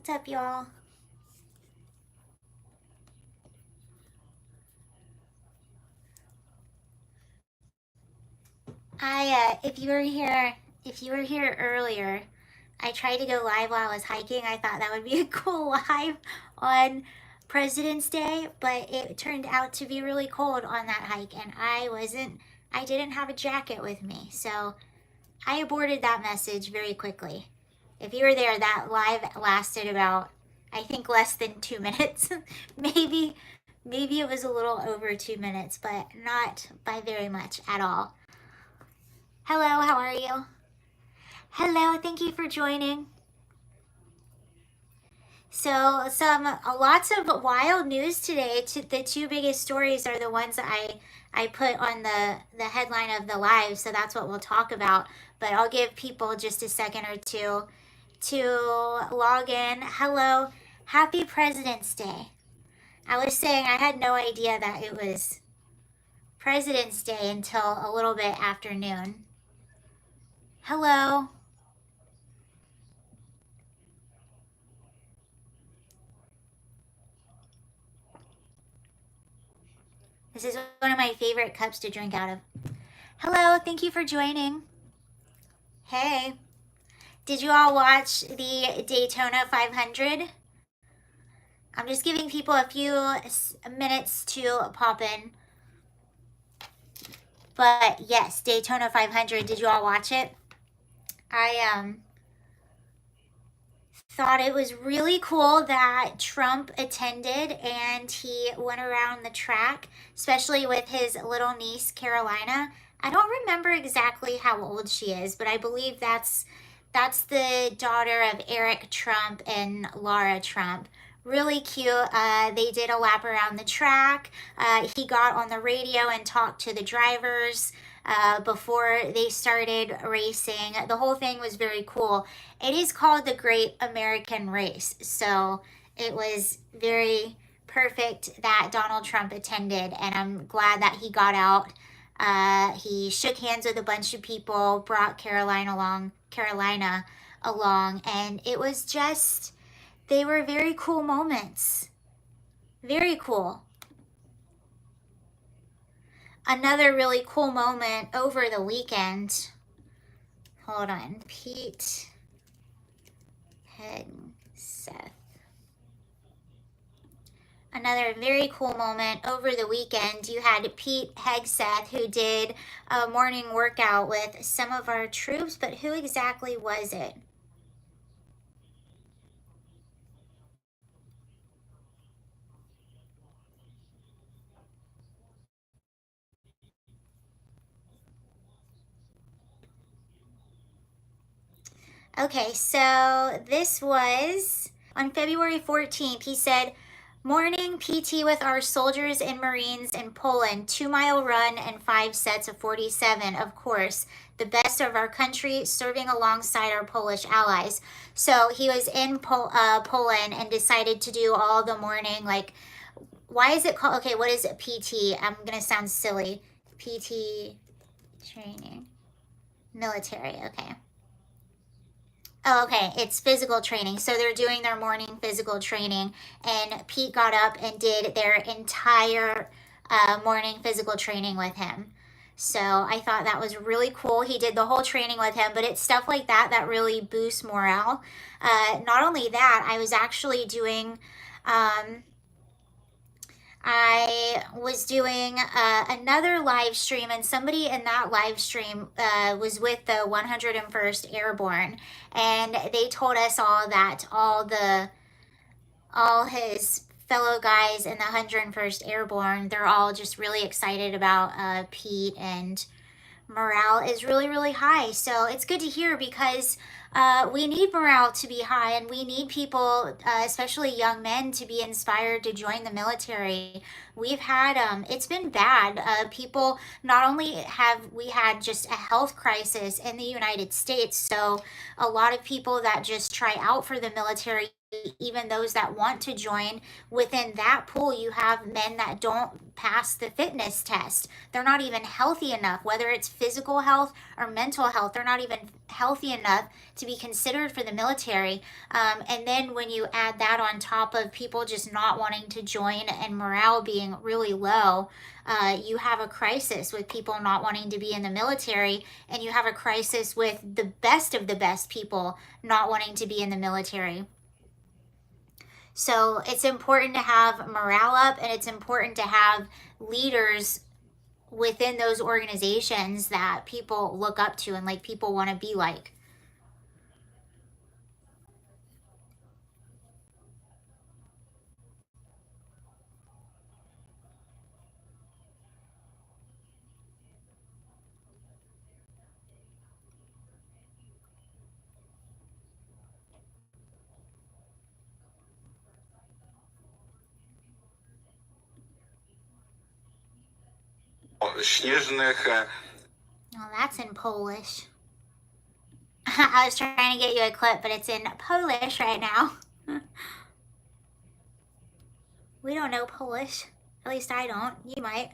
What's up, y'all? If you were here earlier, I tried to go live while I was hiking. I thought that would be a cool live on President's Day, but it turned out to be really cold on that hike, and I didn't have a jacket with me, so I aborted that message very quickly. If you were there, that live lasted about, I think, less than 2 minutes. maybe, maybe it was a little over 2 minutes, but not by very much at all. Hello, how are you? Hello, thank you for joining. So, lots of wild news today. The two biggest stories are the ones that I put on the headline of the live, so that's what we'll talk about. But I'll give people just a second or two to log in. Hello, happy President's Day. I was saying I had no idea that it was President's Day until a little bit after noon. Hello. This is one of my favorite cups to drink out of. Hello, thank you for joining. Hey, did you all watch the Daytona 500? I'm just giving people a few minutes to pop in. But yes, Daytona 500, did you all watch it? I thought it was really cool that Trump attended and he went around the track, especially with his little niece, Carolina. I don't remember exactly how old she is, but I believe that's the daughter of Eric Trump and Laura Trump. Really cute. They did a lap around the track. He got on the radio and talked to the drivers before they started racing. The whole thing was very cool. It is called the Great American Race, so it was very perfect that Donald Trump attended, and I'm glad that he got out. He shook hands with a bunch of people, brought Carolina along, and it was just, they were very cool moments. Very cool. Another really cool moment over the weekend. Hold on. Pete Hegseth. Another very cool moment over the weekend. You had Pete Hegseth, who did a morning workout with some of our troops, but who exactly was it? Okay, so this was on February 14th. He said, morning PT with our soldiers and Marines in Poland, 2-mile run and 5 sets of 47, of course, the best of our country, serving alongside our Polish allies. So he was in Poland and decided to do all the morning, like, why is it called, okay, what is it, PT? I'm going to sound silly. PT training. Military, okay. Oh, okay, it's physical training. So they're doing their morning physical training, and Pete got up and did their entire morning physical training with him. So I thought that was really cool. He did the whole training with him, but it's stuff like that that really boosts morale. Not only that, I was actually doing I was doing another live stream, and somebody in that live stream was with the 101st Airborne, and they told us all that all his fellow guys in the 101st Airborne, they're all just really excited about Pete, and morale is really, really high. So it's good to hear, because we need morale to be high, and we need people, especially young men, to be inspired to join the military. We've had, it's been bad. People, not only have we had just a health crisis in the United States, so a lot of people that just try out for the military even those that want to join, within that pool, you have men that don't pass the fitness test. They're not even healthy enough, whether it's physical health or mental health, they're not even healthy enough to be considered for the military. And then when you add that on top of people just not wanting to join and morale being really low, you have a crisis with people not wanting to be in the military, and you have a crisis with the best of the best people not wanting to be in the military. So it's important to have morale up, and it's important to have leaders within those organizations that people look up to and like people want to be like. Śnieżnych. Oh, that's in Polish. I was trying to get you a clip, but it's in Polish right now. We don't know Polish. At least I don't. You might.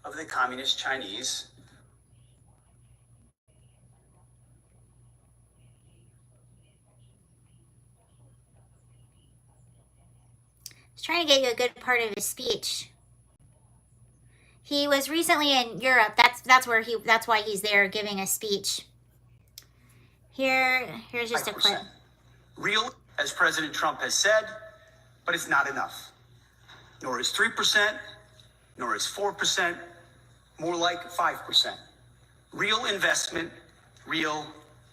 Of the Communist Chinese. I was trying to get you a good part of his speech. He was recently in Europe. That's why he's there giving a speech. Here's just a clip. Real, as President Trump has said, but it's not enough. Nor is 3%, nor is 4%, more like 5%. Real investment, real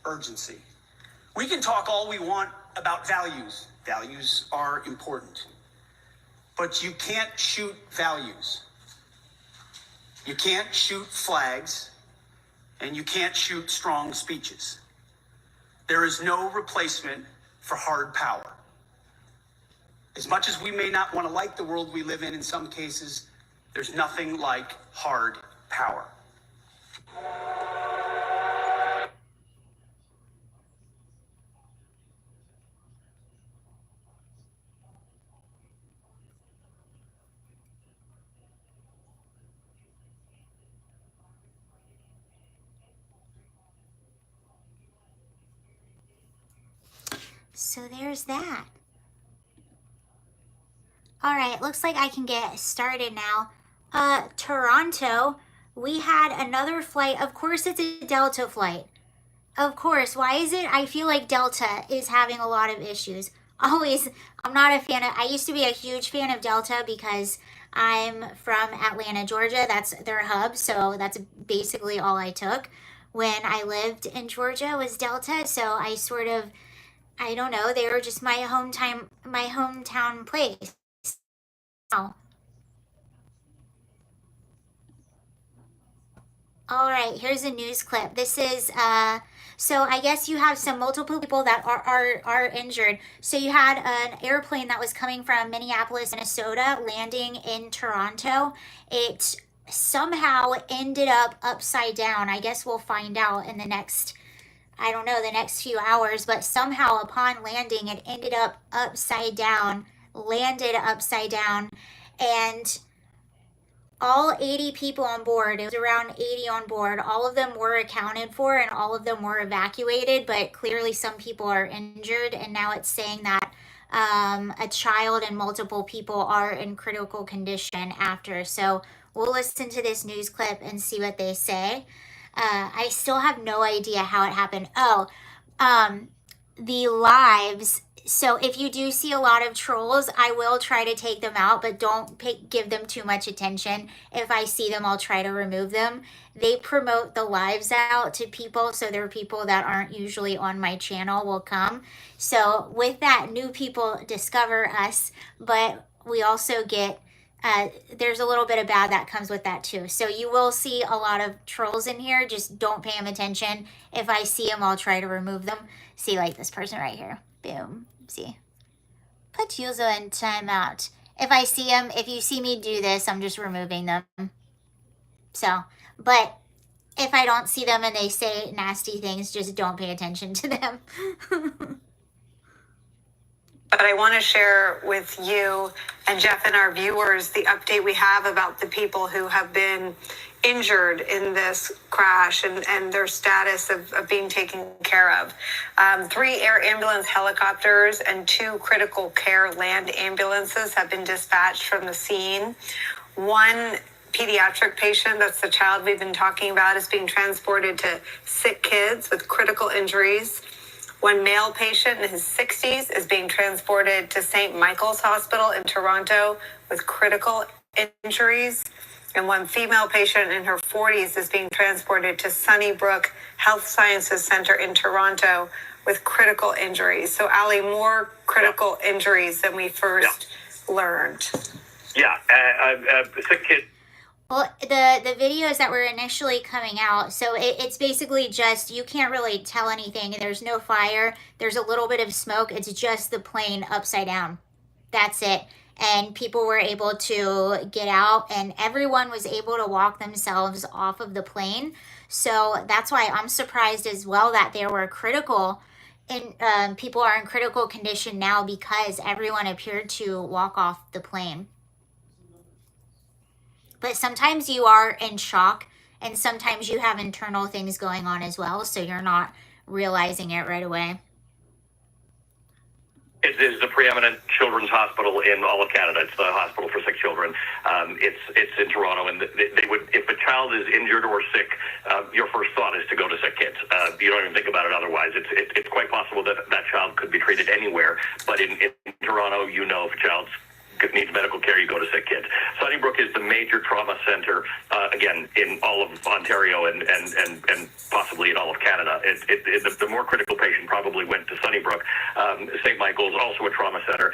urgency. We can talk all we want about values. Values are important. But you can't shoot values. You can't shoot flags, and you can't shoot strong speeches. There is no replacement for hard power. As much as we may not want to like the world we live in some cases, there's nothing like hard power. So there's that. All right, looks like I can get started now. Toronto, we had another flight. Of course, it's a Delta flight. Of course. Why is it? I feel like Delta is having a lot of issues. Always, I'm not a fan of, I used to be a huge fan of Delta because I'm from Atlanta, Georgia. That's their hub, so that's basically all I took when I lived in Georgia was Delta. So I sort of, I don't know, they were just my hometown place. Oh. All right, here's a news clip. This is so I guess you have some multiple people that are injured. So you had an airplane that was coming from Minneapolis, Minnesota, landing in Toronto. It somehow ended up upside down. I guess we'll find out in the next, I don't know, the next few hours, but somehow upon landing, it ended up upside down, landed upside down, and all 80 people on board, it was around 80 on board, all of them were accounted for and all of them were evacuated, but clearly some people are injured, and now it's saying that a child and multiple people are in critical condition after. So we'll listen to this news clip and see what they say. I still have no idea how it happened. Oh, the lives. So if you do see a lot of trolls, I will try to take them out, but don't give them too much attention. If I see them, I'll try to remove them. They promote the lives out to people, so there are people that aren't usually on my channel will come. So with that, new people discover us, but we also get there's a little bit of bad that comes with that too. So you will see a lot of trolls in here. Just don't pay them attention. If I see them, I'll try to remove them. See, like this person right here. Boom. See. Put user in timeout. If I see them, if you see me do this, I'm just removing them. So, but if I don't see them and they say nasty things, just don't pay attention to them. But I want to share with you and Jeff and our viewers the update we have about the people who have been injured in this crash and their status of being taken care of. 3 air ambulance helicopters and 2 critical care land ambulances have been dispatched from the scene. 1 pediatric patient, that's the child we've been talking about, is being transported to sick kids with critical injuries. 1 male patient in his 60s is being transported to St. Michael's Hospital in Toronto with critical injuries. And 1 female patient in her 40s is being transported to Sunnybrook Health Sciences Center in Toronto with critical injuries. So, Ali, more critical injuries than we first learned. Yeah, sick kid. Well, the videos that were initially coming out, so it's basically just, you can't really tell anything. There's no fire. There's a little bit of smoke. It's just the plane upside down. That's it. And people were able to get out, and everyone was able to walk themselves off of the plane. So that's why I'm surprised as well that there were critical, and people are in critical condition now because everyone appeared to walk off the plane. But sometimes you are in shock, and sometimes you have internal things going on as well, so you're not realizing it right away. It is the preeminent children's hospital in all of Canada. It's the hospital for sick children. It's in Toronto, and they would, if a child is injured or sick, your first thought is to go to sick kids. You don't even think about it otherwise. It's quite possible that that child could be treated anywhere, but in Toronto, you know, if a child's needs medical care, you go to sick kids. Sunnybrook is the major trauma center, again, in all of Ontario and possibly in all of Canada. The more critical patient probably went to Sunnybrook. St. Michael's also a trauma center,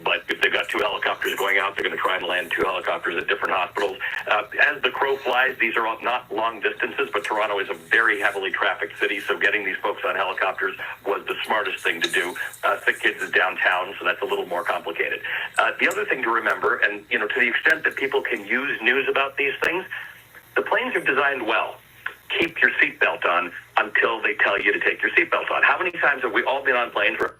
but if they've got 2 helicopters going out, they're going to try and land 2 helicopters at different hospitals. As the crow flies, these are not long distances, but Toronto is a very heavily trafficked city, so getting these folks on helicopters was the smartest thing to do. Sick kids is downtown, so that's a little more complicated. The other thing to remember, and to the extent that people can use news about these things, the planes are designed well. Keep your seatbelt on until they tell you to take your seatbelt on. How many times have we all been on planes where...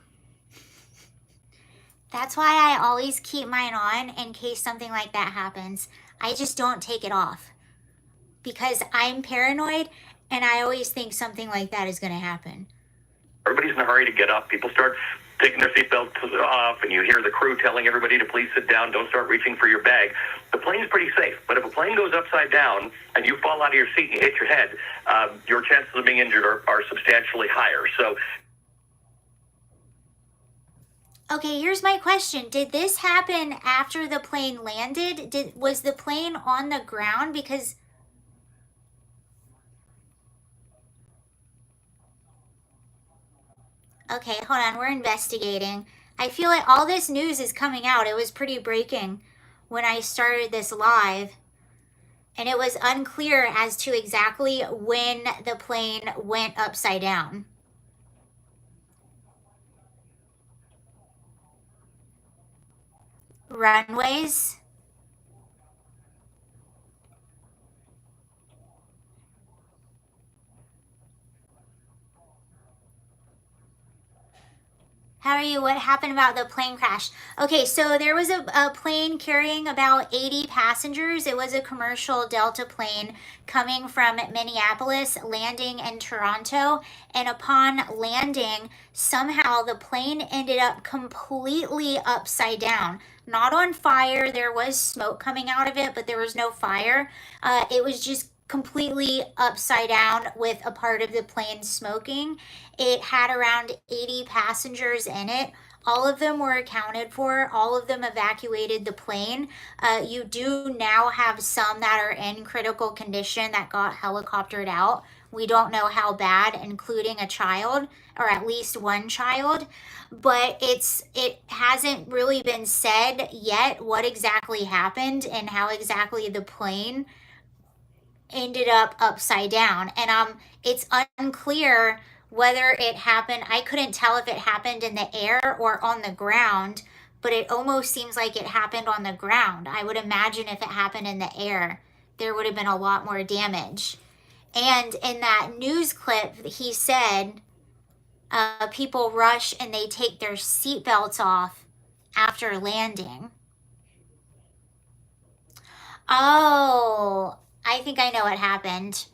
That's why I always keep mine on in case something like that happens. I just don't take it off because I'm paranoid, and I always think something like that is going to happen. Everybody's in a hurry to get up. People start taking their seatbelts off, and you hear the crew telling everybody to please sit down, don't start reaching for your bag. The plane's pretty safe, but if a plane goes upside down and you fall out of your seat and you hit your head, your chances of being injured are substantially higher. So, okay, here's my question. Did this happen after the plane landed? Was the plane on the ground? Because... okay, hold on. We're investigating. I feel like all this news is coming out. It was pretty breaking when I started this live. And it was unclear as to exactly when the plane went upside down. Runways. How are you? What happened about the plane crash? Okay, so there was a plane carrying about 80 passengers. It was a commercial Delta plane coming from Minneapolis, landing in Toronto. And upon landing, somehow the plane ended up completely upside down. Not on fire. There was smoke coming out of it, but there was no fire. It was just completely upside down with a part of the plane smoking. It had around 80 passengers in it. All of them were accounted for. All of them evacuated the plane. You do now have some that are in critical condition that got helicoptered out, We don't know how bad, including a child, or at least one child, but it hasn't really been said yet what exactly happened and how exactly the plane ended up upside down. And it's unclear whether it happened. I couldn't tell if it happened in the air or on the ground, but it almost seems like it happened on the ground. I would imagine if it happened in the air, there would have been a lot more damage. And in that news clip, he said people rush and they take their seatbelts off after landing. Oh, I think I know what happened.